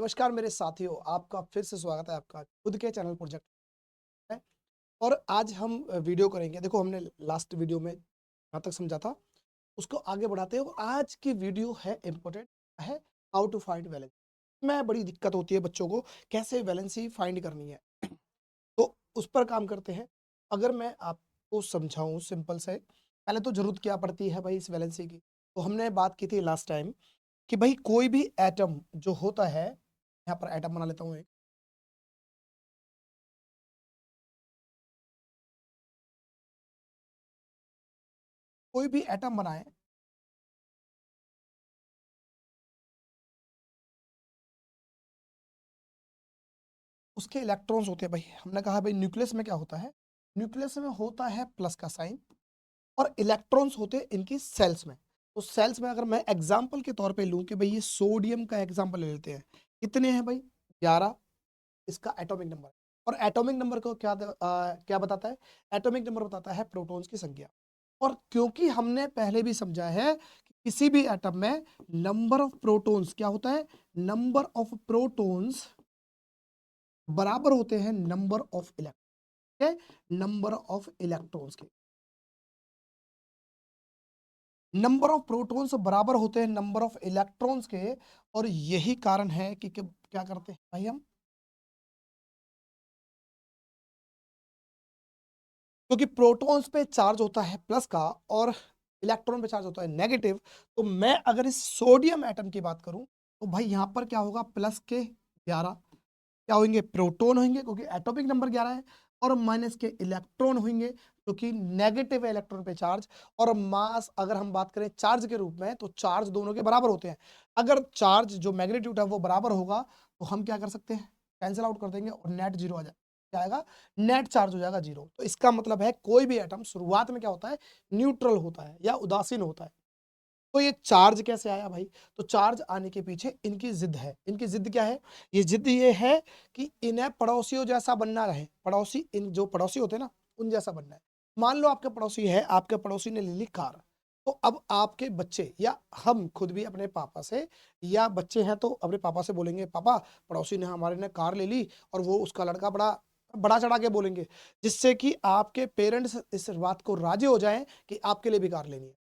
नमस्कार मेरे साथियों, आपका फिर से स्वागत है आपका खुद के चैनल प्रोजेक्ट है। और आज हम वीडियो करेंगे। देखो, हमने लास्ट वीडियो में जहाँ तक समझा था उसको आगे बढ़ाते हैं। और आज की वीडियो है इम्पोर्टेंट, है हाउ टू फाइंड वैलेंसी। में बड़ी दिक्कत होती है बच्चों को, कैसे वैलेंसी फाइंड करनी है। तो उस पर काम करते हैं। अगर मैं आपको समझाऊं सिंपल से, पहले तो जरूरत क्या पड़ती है भाई इस वैलेंसी की। तो हमने बात की थी लास्ट टाइम कि भाई कोई भी एटम जो होता है, यहाँ पर एटम बना लेता हूँ एक। कोई भी एटम बनाए, उसके इलेक्ट्रॉन्स होते हैं भाई। हमने कहा भाई न्यूक्लियस में क्या होता है, न्यूक्लियस में होता है प्लस का साइन, और इलेक्ट्रॉन्स होते हैं इनकी सेल्स में। तो सेल्स में अगर मैं एग्जांपल के तौर पे लूं कि भाई ये सोडियम का एग्जांपल ले लेते हैं, कितने हैं भाई, 11 इसका एटॉमिक नंबर। और एटॉमिक नंबर को क्या बताता है, एटॉमिक नंबर बताता है प्रोटॉन्स की संख्या। और क्योंकि हमने पहले भी समझा है कि किसी भी एटम में नंबर ऑफ प्रोटॉन्स क्या होता है, नंबर ऑफ प्रोटॉन्स बराबर होते हैं नंबर ऑफ इलेक्ट्रॉन के, नंबर ऑफ इलेक्ट्रॉन्स के। नंबर ऑफ प्रोटॉन्स बराबर होते हैं नंबर ऑफ इलेक्ट्रॉन्स के। और यही कारण है कि क्या करते हैं भाई हम, क्योंकि प्रोटॉन्स पे चार्ज होता है प्लस का और इलेक्ट्रॉन पे चार्ज होता है नेगेटिव। तो मैं अगर इस सोडियम एटम की बात करूं तो भाई यहां पर क्या होगा, प्लस के 11 क्या होंगे, प्रोटॉन होंगे क्योंकि एटॉमिक नंबर 11 है। और माइनस के इलेक्ट्रॉन होंगे क्योंकि नेगेटिव है इलेक्ट्रॉन पे चार्ज। और मास अगर हम बात करें चार्ज के रूप में तो चार्ज दोनों के बराबर होते हैं। अगर चार्ज जो मैग्नीट्यूड है वो बराबर होगा तो हम क्या कर सकते हैं, कैंसिल आउट कर देंगे और नेट जीरो आ जाएगा। क्या आएगा, नेट चार्ज हो जाएगा जीरो। तो इसका मतलब है कोई भी एटम शुरुआत में क्या होता है, न्यूट्रल होता है या उदासीन होता है। तो ये चार्ज कैसे आया भाई, तो चार्ज आने के पीछे इनकी जिद है। इनकी जिद क्या है, ये जिद ये है कि इन्हें पड़ोसियों जैसा बनना रहे। पड़ोसी, इन जो पड़ोसी होते हैं ना, उन जैसा बनना है। मान लो आपके पड़ोसी है, आपके पड़ोसी ने ले ली कार। तो अब आपके बच्चे या हम खुद भी अपने पापा से, या बच्चे हैं तो अपने पापा से बोलेंगे, पापा पड़ोसी ने हमारे ने कार ले ली, और वो उसका लड़का बड़ा बड़ा चढ़ा के बोलेंगे, जिससे कि आपके पेरेंट्स इस बात को राजी हो जाएं कि आपके लिए भी कार लेनी है।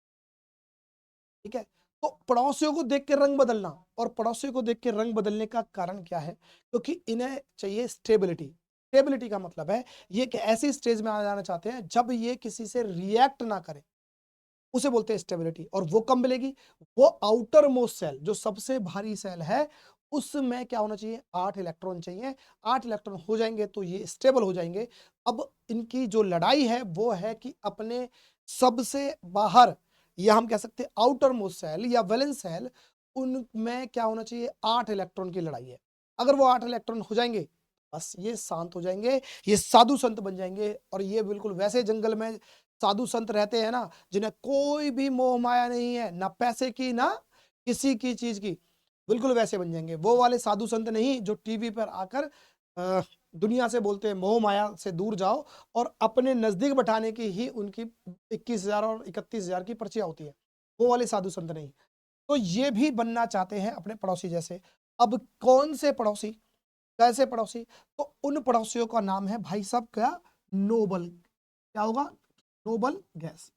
ठीक है। तो पड़ोसियों को देख के रंग बदलना, और पड़ोसियों को देख के रंग बदलने का कारण क्या है, क्योंकि इन्हें चाहिए स्टेबिलिटी। स्टेबिलिटी का मतलब है ये एक ऐसी स्टेज में आ जाना चाहते हैं जब ये किसी से रिएक्ट ना करे, उसे बोलते हैं स्टेबिलिटी। और वो कब मिलेगी, वो आउटर मोस्ट सेल जो सबसे भारी सेल है उसमें क्या होना चाहिए, 8 इलेक्ट्रॉन चाहिए। 8 इलेक्ट्रॉन हो जाएंगे तो ये स्टेबल हो जाएंगे। अब इनकी जो लड़ाई है वो है कि अपने सबसे बाहर, या हम कह सकते हैं आउटर मोस्ट सेल या वैलेंस सेल, उनमें क्या होना चाहिए, 8 इलेक्ट्रॉन की लड़ाई है। अगर वो 8 इलेक्ट्रॉन हो जाएंगे बस ये शांत हो जाएंगे, ये साधु संत बन जाएंगे। और ये बिल्कुल वैसे जंगल में साधु संत रहते हैं ना, जिन्हें कोई भी मोह माया नहीं है, ना पैसे की ना किसी की चीज की, बिल्कुल वैसे बन जाएंगे। वो वाले साधु संत नहीं जो टीवी पर आकर दुनिया से बोलते हैं मोह माया से दूर जाओ, और अपने नजदीक बैठाने की ही उनकी 21,000 और 31,000 की पर्चियां होती है। वो वाले साधु संत नहीं। तो ये भी बनना चाहते हैं अपने पड़ोसी जैसे। अब कौन से पड़ोसी, कैसे पड़ोसी, तो उन पड़ोसियों का नाम है भाई साहब क्या, नोबल। क्या होगा, नोबल गैस।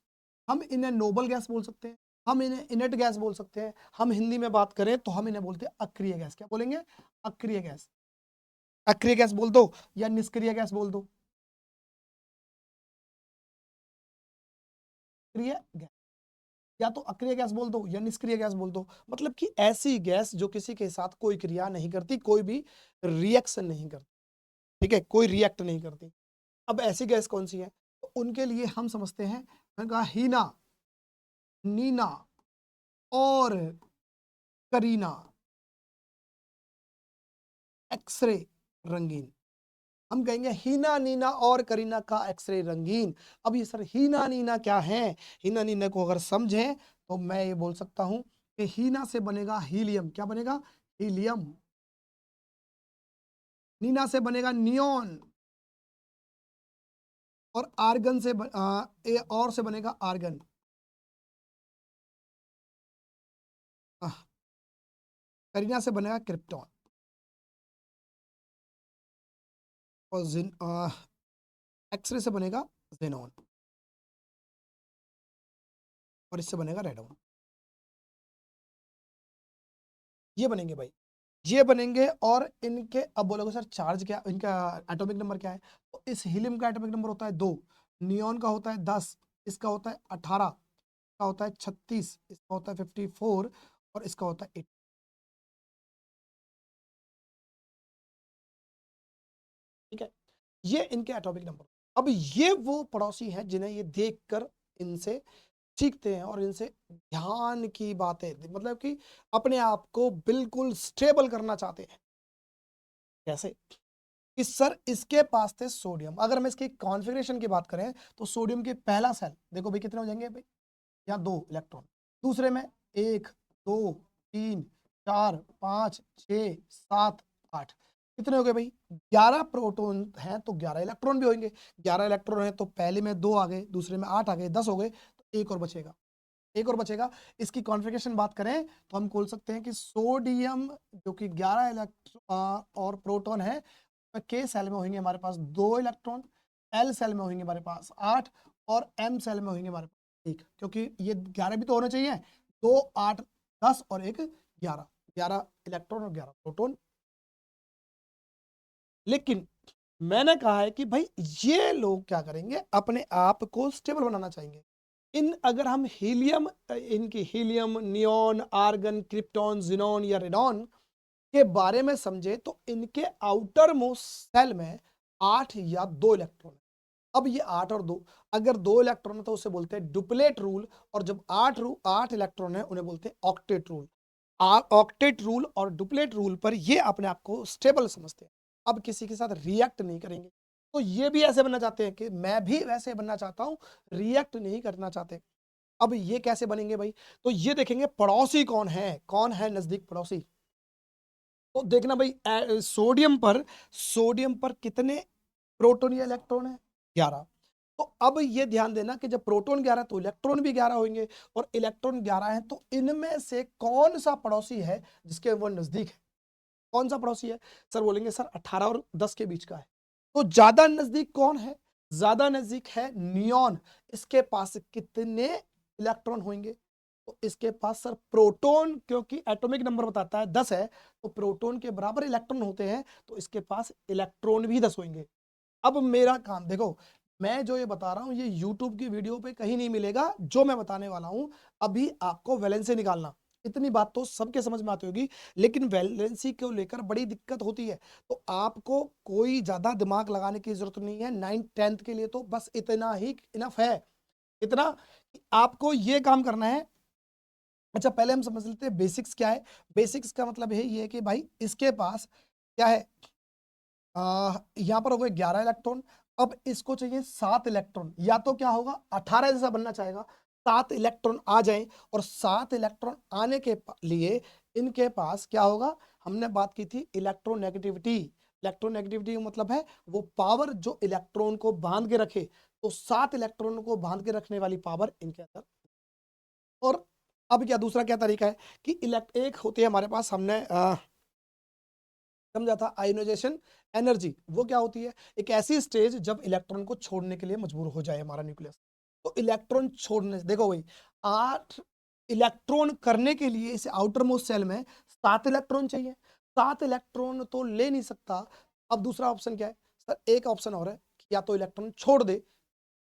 हम इन्हें नोबल गैस बोल सकते हैं, हम इन्हें इनेट गैस बोल सकते हैं। हम हिंदी में बात करें तो हम इन्हें बोलते हैं अक्रिय गैस। क्या बोलेंगे, अक्रिय गैस। अक्रिय गैस बोल दो या निष्क्रिय गैस बोल दो, अक्रिय गैस। या तो अक्रिय गैस बोल दो या निष्क्रिय गैस बोल दो, मतलब कि ऐसी गैस जो किसी के साथ कोई क्रिया नहीं करती, कोई भी रिएक्शन नहीं करती। ठीक है, कोई रिएक्ट नहीं करती। अब ऐसी गैस कौन सी है, तो उनके लिए हम समझते हैं, मैंने कहा हीना, नीना और करीना, एक्सरे रंगीन। हम कहेंगे हीना नीना और करीना का एक्सरे रंगीन। अब ये सर हीना नीना क्या है, हीना नीना को अगर समझें तो मैं ये बोल सकता हूं कि हीना से बनेगा हीलियम। क्या बनेगा, हीलियम। नीना से बनेगा नियोन, और आर्गन से और से बनेगा आर्गन। करीना से बनेगा क्रिप्टॉन। और एक्सरे से बनेगा जेनॉन और इससे बनेगा रेडॉन। ये बनेंगे भाई, ये बनेंगे। और इनके अब बोलोगे सर चार्ज क्या, इनका एटॉमिक नंबर क्या है? तो इस हीलियम का एटॉमिक नंबर होता है 2, नियॉन का होता है 10, इसका होता है 18, इसका होता है 36, इसका होता है 54 और इसका होता है 8। ठीक है, ये इनके एटॉमिक नंबर। अब ये वो पड़ोसी हैं जिन्हें ये देखकर इनसे सीखते हैं और इनसे ध्यान की बातें, मतलब कि अपने आप को बिल्कुल स्टेबल करना चाहते हैं। कैसे? कि सर इसके पास थे सोडियम, अगर हम इसकी कॉन्फ़िगरेशन की बात करें तो सोडियम के पहला सेल देखो भाई कितने हो जाएंगे भाई, यहाँ 2 इलेक्ट्रॉन, दूसरे में 1 2 3 4 5 6 7 8, कितने हो गए भाई? 11 प्रोटॉन हैं तो 11 इलेक्ट्रॉन भी होंगे। 11 इलेक्ट्रॉन है तो पहले में 2 आ गए, दूसरे में 8 आ गए, 10 हो गए, तो एक और बचेगा, एक और बचेगा। इसकी कॉन्फ़िगरेशन बात करें तो हम बोल सकते हैं कि सोडियम जो कि 11 इलेक्ट्रॉन और प्रोटॉन है, के सेल में होंगे हमारे पास 2 इलेक्ट्रॉन, एल सेल में होंगे हमारे पास 8 और एम सेल में होंगे हमारे पास 1, क्योंकि ये 11 भी तो होने चाहिए। 2 8 10 और 1 11, 11 इलेक्ट्रॉन और 11 प्रोटॉन। लेकिन मैंने कहा है कि भाई ये लोग क्या करेंगे, अपने आप को स्टेबल बनाना चाहेंगे। इन अगर हम हीलियम, इनकी helium, neon, argon, krypton, xenon या रेडॉन के बारे में समझे तो इनके आउटर मोस्ट सेल में 8 या 2 इलेक्ट्रॉन है। अब ये 8 और 2, अगर 2 इलेक्ट्रॉन है तो उसे बोलते हैं डुप्लेट रूल, और जब 8 इलेक्ट्रॉन है उन्हें बोलते हैं ऑक्टेट रूल। ऑक्टेट रूल और डुप्लेट रूल पर ये अपने आप को स्टेबल समझते हैं, अब किसी के साथ रिएक्ट नहीं करेंगे। तो ये भी ऐसे बनना चाहते हैं कि मैं भी वैसे बनना चाहता हूं, रिएक्ट नहीं करना चाहते। अब ये कैसे बनेंगे भाई? तो ये देखेंगे पड़ोसी कौन है नजदीक पड़ोसी। तो देखना भाई सोडियम पर कितने प्रोटॉन या इलेक्ट्रॉन है? 11। तो अब ये ध्यान देना कि जब प्रोटॉन 11 तो इलेक्ट्रॉन भी 11 होंगे, और इलेक्ट्रॉन 11 है तो इनमें से कौन सा पड़ोसी है जिसके वो नजदीक है? कौन सा पड़ोसी है? सर बोलेंगे सर 18 और 10 के बीच का है। तो ज्यादा नजदीक कौन है? ज्यादा नजदीक है नियॉन। इसके पास कितने इलेक्ट्रॉन होंगे? तो इसके पास सर प्रोटॉन, क्योंकि एटॉमिक नंबर बताता है 10 है, तो प्रोटॉन के बराबर इलेक्ट्रॉन होते हैं, तो इसके पास इलेक्ट्रॉन भी 10 होंगे। अब मेरा काम देखो, मैं जो ये बता रहा हूं ये यूट्यूब की वीडियो पे कहीं नहीं मिलेगा। जो मैं बताने वाला हूं अभी आपको वैलेंसी निकालना, इतनी बात तो सबके समझ में आती होगी, लेकिन वैलेंसी को लेकर बड़ी दिक्कत होती है। तो आपको कोई ज्यादा दिमाग लगाने की जरूरत नहीं है, 9th 10th के लिए तो बस इतना ही इनफ है। इतना कि आपको ये काम करना है। अच्छा पहले हम समझ लेते हैं बेसिक्स क्या है। बेसिक्स का मतलब है ये कि भाई इसके पास क्या है, यहाँ पर हो गए 11 इलेक्ट्रॉन। अब इसको चाहिए 7 इलेक्ट्रॉन, या तो क्या होगा 18 जैसा बनना चाहेगा, 7 इलेक्ट्रॉन आ जाएं, और 7 इलेक्ट्रॉन आने के लिए इनके पास क्या होगा, हमने बात की थी इलेक्ट्रोनेगेटिविटी। इलेक्ट्रोनेगेटिविटी का मतलब है वो पावर जो इलेक्ट्रॉन को बांध के रखे, तो 7 इलेक्ट्रॉन को बांध के रखने वाली पावर इनके अंदर। और अब क्या दूसरा क्या तरीका है कि एक होती है हमारे पास, हमने समझा था आयोनाइजेशन एनर्जी। वो क्या होती है? एक ऐसी स्टेज जब इलेक्ट्रॉन को छोड़ने के लिए मजबूर हो जाए हमारा न्यूक्लियस। तो इलेक्ट्रॉन छोड़ने, देखो भाई 8 इलेक्ट्रॉन करने के लिए इसे आउटर मोस्ट सेल में 7 इलेक्ट्रॉन चाहिए। 7 इलेक्ट्रॉन तो ले नहीं सकता। अब दूसरा ऑप्शन क्या है सर? एक ऑप्शन और है कि या तो इलेक्ट्रॉन छोड़ दे।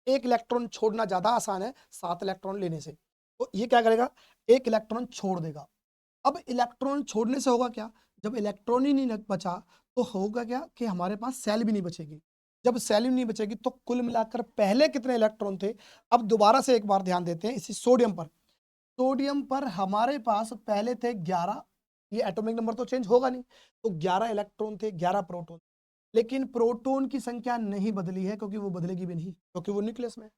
एक इलेक्ट्रॉन छोड़ना ज्यादा आसान है 7 इलेक्ट्रॉन लेने से। तो ये क्या करेगा, एक इलेक्ट्रॉन छोड़ देगा। अब इलेक्ट्रॉन छोड़ने से होगा क्या, जब इलेक्ट्रॉन ही नहीं बचा तो होगा क्या कि हमारे पास सेल भी नहीं बचेगी। जब सेल ही नहीं बचेगी तो कुल मिलाकर पहले कितने इलेक्ट्रॉन थे? अब दोबारा से एक बार ध्यान देते हैं इसी सोडियम पर। सोडियम पर हमारे पास पहले थे 11, ये एटॉमिक नंबर तो चेंज होगा नहीं, तो 11 इलेक्ट्रॉन थे, 11 प्रोटॉन। लेकिन प्रोटॉन की संख्या नहीं बदली है, क्योंकि वो बदलेगी भी नहीं, क्योंकि वो न्यूक्लियस में है।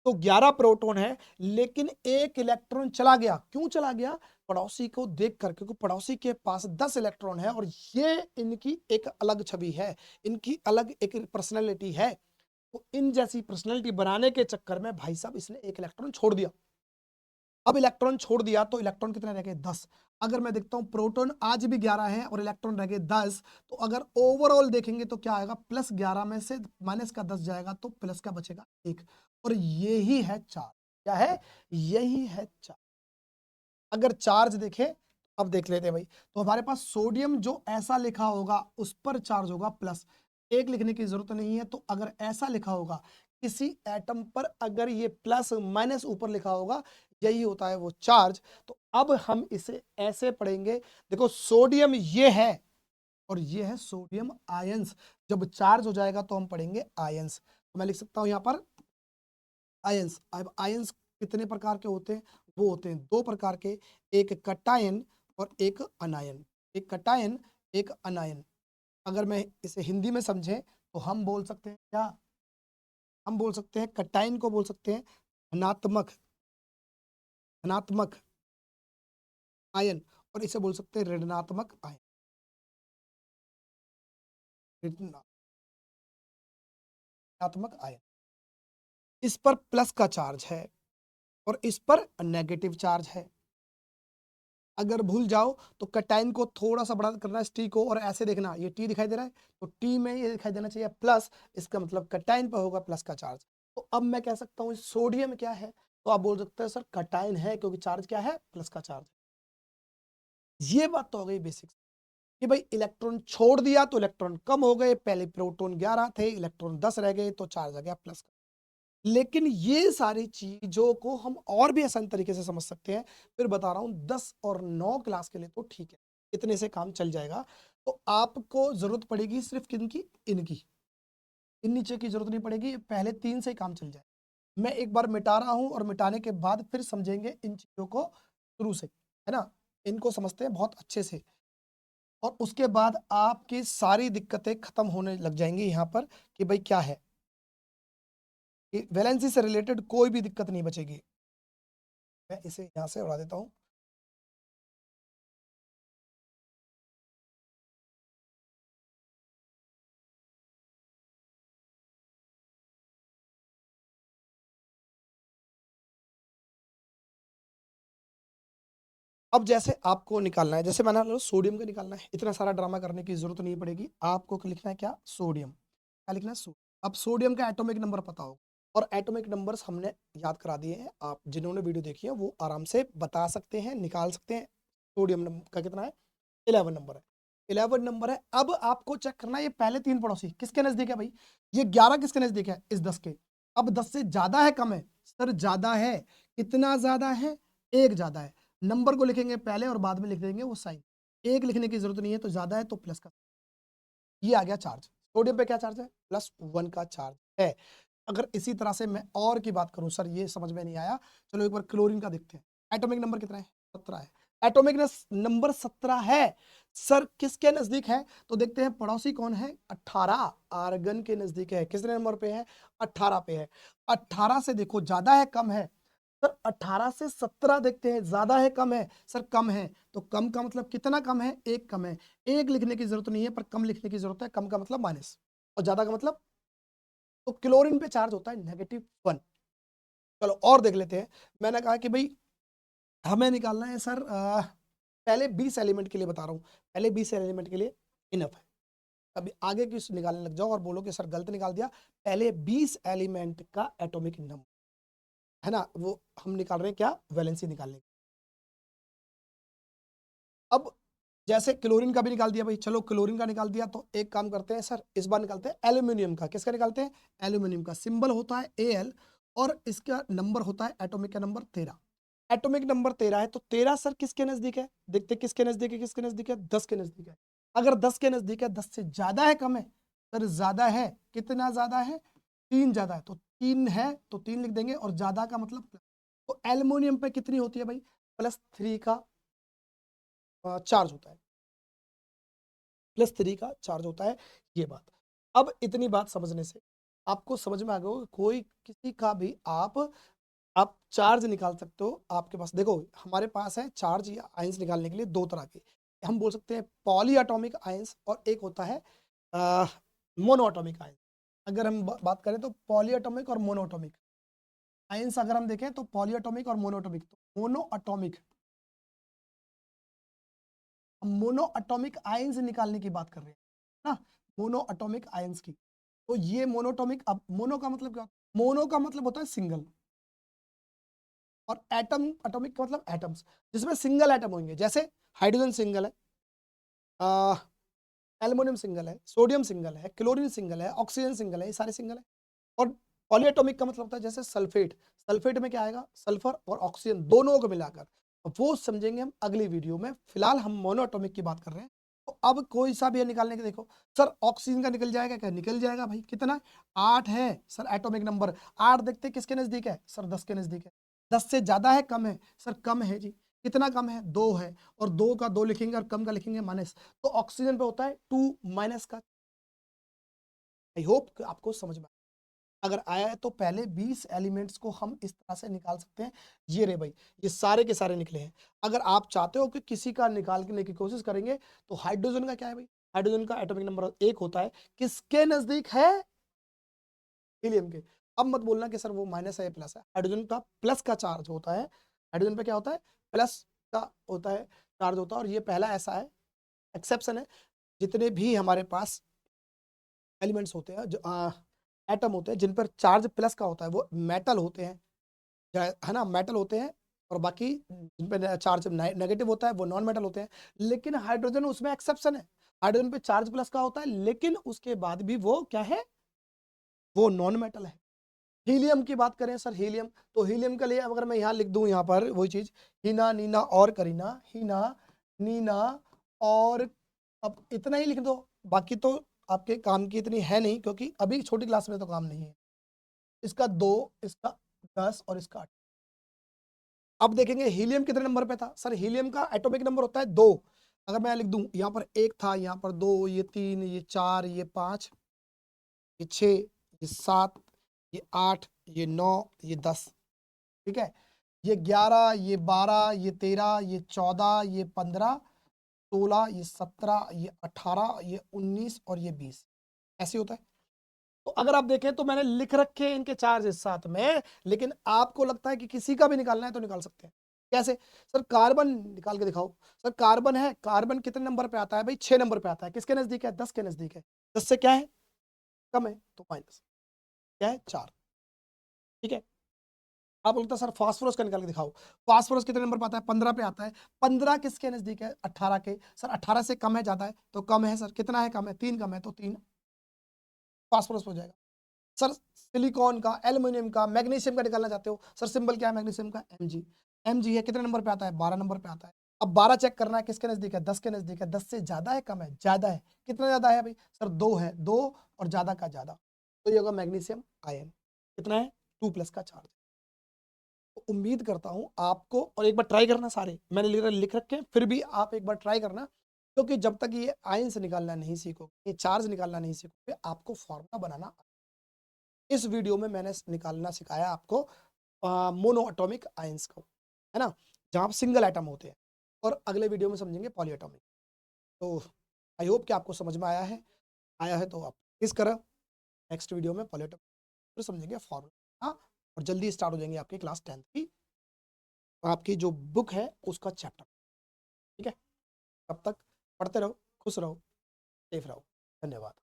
तो 11 प्रोटॉन है, लेकिन एक इलेक्ट्रॉन चला गया। क्यों चला गया? पड़ोसी को देखकर, क्योंकि पड़ोसी के पास 10 इलेक्ट्रॉन है, और ये इनकी एक अलग छवि है, इनकी अलग एक पर्सनैलिटी है। तो इन जैसी पर्सनैलिटी बनाने के चक्कर में भाई साहब इसने एक इलेक्ट्रॉन छोड़ दिया। अब इलेक्ट्रॉन छोड़ दिया तो इलेक्ट्रॉन कितने रह गए 10। अगर मैं देखता हूं प्रोटॉन आज भी 11 है और इलेक्ट्रॉन रह गए 10, तो अगर ओवरऑल देखेंगे तो क्या आएगा, +11 में से माइनस का 10 जाएगा तो प्लस का बचेगा 1। और यही है चार्ज। क्या है, यही है चार्ज। अगर चार्ज देखें, अब देख लेते हैं भाई, तो हमारे पास सोडियम जो ऐसा लिखा होगा उस पर चार्ज होगा प्लस, एक लिखने की जरूरत नहीं है। तो अगर ऐसा लिखा होगा किसी एटम पर, अगर ये प्लस माइनस ऊपर लिखा होगा, यही होता है वो चार्ज। तो अब हम इसे ऐसे पढ़ेंगे, देखो सोडियम ये है और ये है सोडियम आयंस। जब चार्ज हो जाएगा तो हम पढ़ेंगे आयंस। तो मैं लिख सकता हूं यहां पर आयंस। अब आयंस कितने प्रकार के होते हैं, वो होते हैं दो प्रकार के, एक कटायन और एक अनायन। एक कटायन, एक अनायन। अगर मैं इसे हिंदी में समझें तो हम बोल सकते हैं क्या, हम बोल सकते हैं कटायन को बोल सकते हैं धनात्मक, धनात्मक आयन, और इसे बोल सकते हैं ऋणात्मक आयन, ऋणात्मक आयन। इस पर प्लस का चार्ज है और इस पर नेगेटिव चार्ज है। अगर भूल जाओ तो कटाइन को थोड़ा सा बड़ा करना है, टी को, और ऐसे देखना, ये टी दिखाई दे रहा है तो टी में ये दिखाई देना चाहिए प्लस, इसका मतलब कटाइन पर होगा प्लस का चार्ज। तो अब मैं कह सकता हूँ सोडियम क्या है, तो आप बोल सकते हैं सर कटाइन है, क्योंकि चार्ज क्या है, प्लस का चार्ज। ये बात तो हो गई बेसिक्स कि भाई इलेक्ट्रॉन छोड़ दिया तो इलेक्ट्रॉन कम हो गए, पहले प्रोटॉन 11 थे, इलेक्ट्रॉन 10 रह गए, तो चार्ज आ गया प्लस का। लेकिन ये सारी चीजों को हम और भी आसान तरीके से समझ सकते हैं। फिर बता रहा हूं 10 और 9 क्लास के लिए तो ठीक है, इतने से काम चल जाएगा। तो आपको जरूरत पड़ेगी सिर्फ किनकी, इनकी, इन नीचे की जरूरत नहीं पड़ेगी, पहले 3 से ही काम चल जाए। मैं एक बार मिटा रहा हूं और मिटाने के बाद फिर समझेंगे इन चीजों को शुरू से, है ना। इनको समझते हैं बहुत अच्छे से, और उसके बाद आपकी सारी दिक्कतें खत्म होने लग जाएंगी यहाँ पर, कि भाई क्या है, कि वैलेंसी से रिलेटेड कोई भी दिक्कत नहीं बचेगी। मैं इसे यहाँ से उड़ा देता हूँ। अब जैसे आपको निकालना है, जैसे मैंने सोडियम का निकालना है, इतना सारा ड्रामा करने की जरूरत नहीं पड़ेगी। आपको लिखना है क्या, सोडियम। क्या लिखना है, सोडियम। अब सोडियम का एटॉमिक नंबर पता हो, और एटॉमिक नंबर्स हमने याद करा दिए हैं, आप जिन्होंने वीडियो देखी है वो आराम से बता सकते हैं, निकाल सकते हैं। सोडियम नंबर का कितना है, 11 नंबर है, 11 नंबर है। अब आपको चेक करना है ये पहले तीन पड़ोसी किसके नजदीक है भाई, ये 11 किसके नजदीक है, इस 10 के। अब 10 से ज्यादा है कम है, सर ज्यादा है, कितना ज्यादा है, एक ज्यादा है। नंबर को लिखेंगे पहले और बाद में लिख देंगे वो साइन, एक लिखने की जरूरत नहीं है, तो ज्यादा है तो प्लस का। ये आ गया चार्ज। सोडियम पे क्या चार्ज है, +1 का चार्ज है। अगर इसी तरह से मैं और की बात करूं, सर ये समझ में नहीं आया, चलो एक बार क्लोरीन का देखते हैं। एटॉमिक नंबर कितना है, 17 है। एटॉमिक नंबर 17 है, सर किसके नजदीक है, तो देखते हैं पड़ोसी कौन है, 18 आर्गन के नजदीक है। किस नंबर पे है, 18 पे है। 18 से देखो ज्यादा है कम है, सर 18 से 17 देखते हैं, ज्यादा है कम है, सर कम है। तो कम का मतलब कितना कम है, एक कम है। एक लिखने की जरूरत नहीं है, पर कम लिखने की जरूरत है, कम का मतलब माइनस, और ज्यादा का मतलब, तो क्लोरीन पे चार्ज होता है -1। चलो और देख लेते हैं। मैंने कहा कि भाई हमें निकालना है सर, पहले 20 एलिमेंट के लिए बता रहा हूँ, पहले 20 एलिमेंट के लिए इनफ है। अभी आगे की निकालने लग जाओ और बोलो कि सर गलत निकाल दिया। पहले 20 एलिमेंट का एटॉमिक नंबर, है ना, वो हम निकाल रहे हैं क्या, वैलेंसी निकालने। अब जैसे क्लोरीन का भी निकाल दिया भाई, चलो क्लोरीन का निकाल दिया, तो एक काम करते हैं सर, इस बार निकालते हैं एल्यूमिनियम का। किसका निकालते हैं, एल्यूमिनियम का। सिंबल होता है Al, और इसका नंबर होता है एटॉमिक का नंबर 13। एटॉमिक नंबर 13 है, तो 13 सर किसके नजदीक है, देखते किसके नजदीक है, किसके नजदीक है, 10 के नजदीक है। अगर 10 के नजदीक है, 10 से ज्यादा है कम है, सर ज्यादा है, कितना ज्यादा है, 3 ज्यादा है, तो 3 है तो 3 लिख देंगे, और ज्यादा का मतलब प्लस। तो एल्यूमिनियम पे कितनी होती है भाई, +3 का चार्ज होता है, +3 का चार्ज होता है। ये बात, अब इतनी बात समझने से आपको समझ में आ गया होगा, कोई किसी का भी आप चार्ज निकाल सकते हो। आपके पास देखो, हमारे पास है चार्ज या आयंस निकालने के लिए दो तरह के, हम बोल सकते हैं पॉली एटॉमिक आयंस, और एक होता है मोनो एटॉमिक आयंस। अगर हम बात करें तो पॉली एटॉमिक और मोनो एटॉमिक आयंस अगर हम देखें तो पॉलीएटॉमिक और मोनोएटॉमिक, तो मोनोएटॉमिक आयंस निकालने की बात कर रहे हैं ना, मोनोएटॉमिक आयंस की। तो ये मोनोटॉमिक, अब मोनो का मतलब क्या होता है? मोनो का मतलब होता है सिंगल, और एटम, एटॉमिक का मतलब एटम्स, जिसमें सिंगल एटम होंगे। जैसे हाइड्रोजन सिंगल है, एल्युमिनियम सिंगल है, सोडियम सिंगल है, क्लोरीन सिंगल है, ऑक्सीजन सिंगल है, ये सारे सिंगल है। और पॉलीएटॉमिक का मतलब होता है जैसे सल्फेट, सल्फेट में क्या आएगा? सल्फर और ऑक्सीजन दोनों को मिलाकर, वो समझेंगे हम अगली वीडियो में। फिलहाल हम मोनोएटॉमिक की बात कर रहे हैं। तो अब कोई सा भी है निकालने के, देखो सर ऑक्सीजन का निकल जाएगा क्या? निकल जाएगा भाई। कितना? 8 है सर एटॉमिक नंबर। 8 देखते हैं किसके नजदीक है सर? 10 के नजदीक है। 10 से ज्यादा है, कम है सर? कम है जी। कितना कम है? 2 है, और 2 का 2 लिखेंगे और कम का लिखेंगे माइनस, तो ऑक्सीजन पे होता है 2 माइनस का। आई होप आपको समझ में, अगर आया है तो पहले 20 एलिमेंट्स को हम इस तरह से निकाल सकते हैं। ये रे भाई, ये सारे के सारे निकले हैं। अगर आप चाहते हो कि किसी का निकालने की कोशिश करेंगे, तो हाइड्रोजन का क्या है भाई? हाइड्रोजन का एटॉमिक नंबर 1 होता है, किसके नजदीक है? हीलियम के। अब मत बोलना कि सर वो माइनस है प्लस है, हाइड्रोजन का प्लस का चार्ज होता है। हाइड्रोजन पे क्या होता है? प्लस का होता है चार्ज होता है, और ये पहला ऐसा है, एक्सेप्शन है। जितने भी हमारे पास एलिमेंट्स होते हैं, जो एटम होते हैं जिन पर चार्ज प्लस का होता है, वो मेटल होते हैं, है ना, मेटल होते हैं। और बाकी जिन पे चार्ज नेगेटिव होता है वो नॉन मेटल होते हैं। लेकिन हाइड्रोजन उसमें एक्सेप्शन है, हाइड्रोजन पे चार्ज प्लस का होता है, लेकिन उसके बाद भी वो क्या है? वो नॉन मेटल है। हीलियम की बात करें सर, हीलियम, तो हीलियम के लिए अगर मैं यहाँ लिख दूं, यहाँ पर वही चीज, हीना नीना और करीना, हीना नीना और, अब इतना ही लिख दो, बाकी तो आपके काम की इतनी है नहीं, क्योंकि अभी छोटी क्लास में तो काम नहीं है। इसका 2, इसका 10 और इसका 8। अब देखेंगे हीलियम कितने नंबर पे था सर? हीलियम का एटॉमिक नंबर होता है 2। अगर मैं लिख दूं, यहाँ पर 1 था, यहाँ पर 2, ये 3, ये 4, ये 5, ये 6, ये 7, ये 8, ये 9, ये 10। ठीक है, ये 11, ये 12, ये 13, ये 14, ये 15, 16, ये 17, ये 18, ये 19 और ये 20, ऐसे होता है। तो अगर आप देखें तो मैंने लिख रखे हैं इनके चार्जेस साथ में, लेकिन आपको लगता है कि किसी का भी निकालना है तो निकाल सकते हैं। कैसे सर? कार्बन निकाल के दिखाओ। सर कार्बन है, कार्बन कितने नंबर पे आता है भाई? 6 नंबर पे आता है। किसके नजदीक है? 10 के नजदीक है। 10 से क्या है? कम है, तो माइनस क्या है? 4। ठीक है, आप बोलते हैं सर फास्फोरस का निकाल के दिखाओ। फास्फोरस कितने नंबर पे आता है? 15 पे आता है। 15 किसके नजदीक है? 18 के। सर 18 से कम है, ज्यादा है? तो कम है सर। कितना है? कम है, 3 कम है, तो 3 फास्फोरस हो जाएगा। सर सिलिकॉन का, एल्युमिनियम का, मैग्नीशियम का निकालना चाहते हो, सर सिंबल क्या है मैग्नीशियम का? Mg। Mg है, कितने नंबर पे आता है? 12 नंबर पे आता है। अब 12 चेक करना है, किसके नजदीक है? 10 के नजदीक है। 10 से ज्यादा है, कम है? ज्यादा है। कितना ज्यादा है भाई? सर 2 है, 2 और ज्यादा का ज्यादा, तो ये होगा मैग्नीशियम आयन। कितना है? 2 प्लस का चार्ज। तो उम्मीद करता हूं आपको, और एक बार ट्राई करना, सारे मैंने लिख रखे हैं, फिर भी आप एक बार ट्राई करना, क्योंकि जब तक ये आयन से निकालना नहीं सीखोगे, ये चार्ज निकालना नहीं सीखोगे, आपको फॉर्मूला बनाना। इस वीडियो में मैंने निकालना सिखाया आपको मोनो एटॉमिक आयंस को, है ना, जहां सिंगल एटम होते हैं, और अगले वीडियो में समझेंगे पॉलीएटॉमिक। तो आई होप कि आपको समझ में आया है तो आप इस करें। नेक्स्ट वीडियो में पॉलीएटॉमिक फिर समझेंगे फॉर्मूला, हाँ, और जल्दी स्टार्ट हो जाएंगे आपकी क्लास 10th की, आपकी जो बुक है उसका चैप्टर। ठीक है, तब तक पढ़ते रहो, खुश रहो, सेफ रहो। धन्यवाद।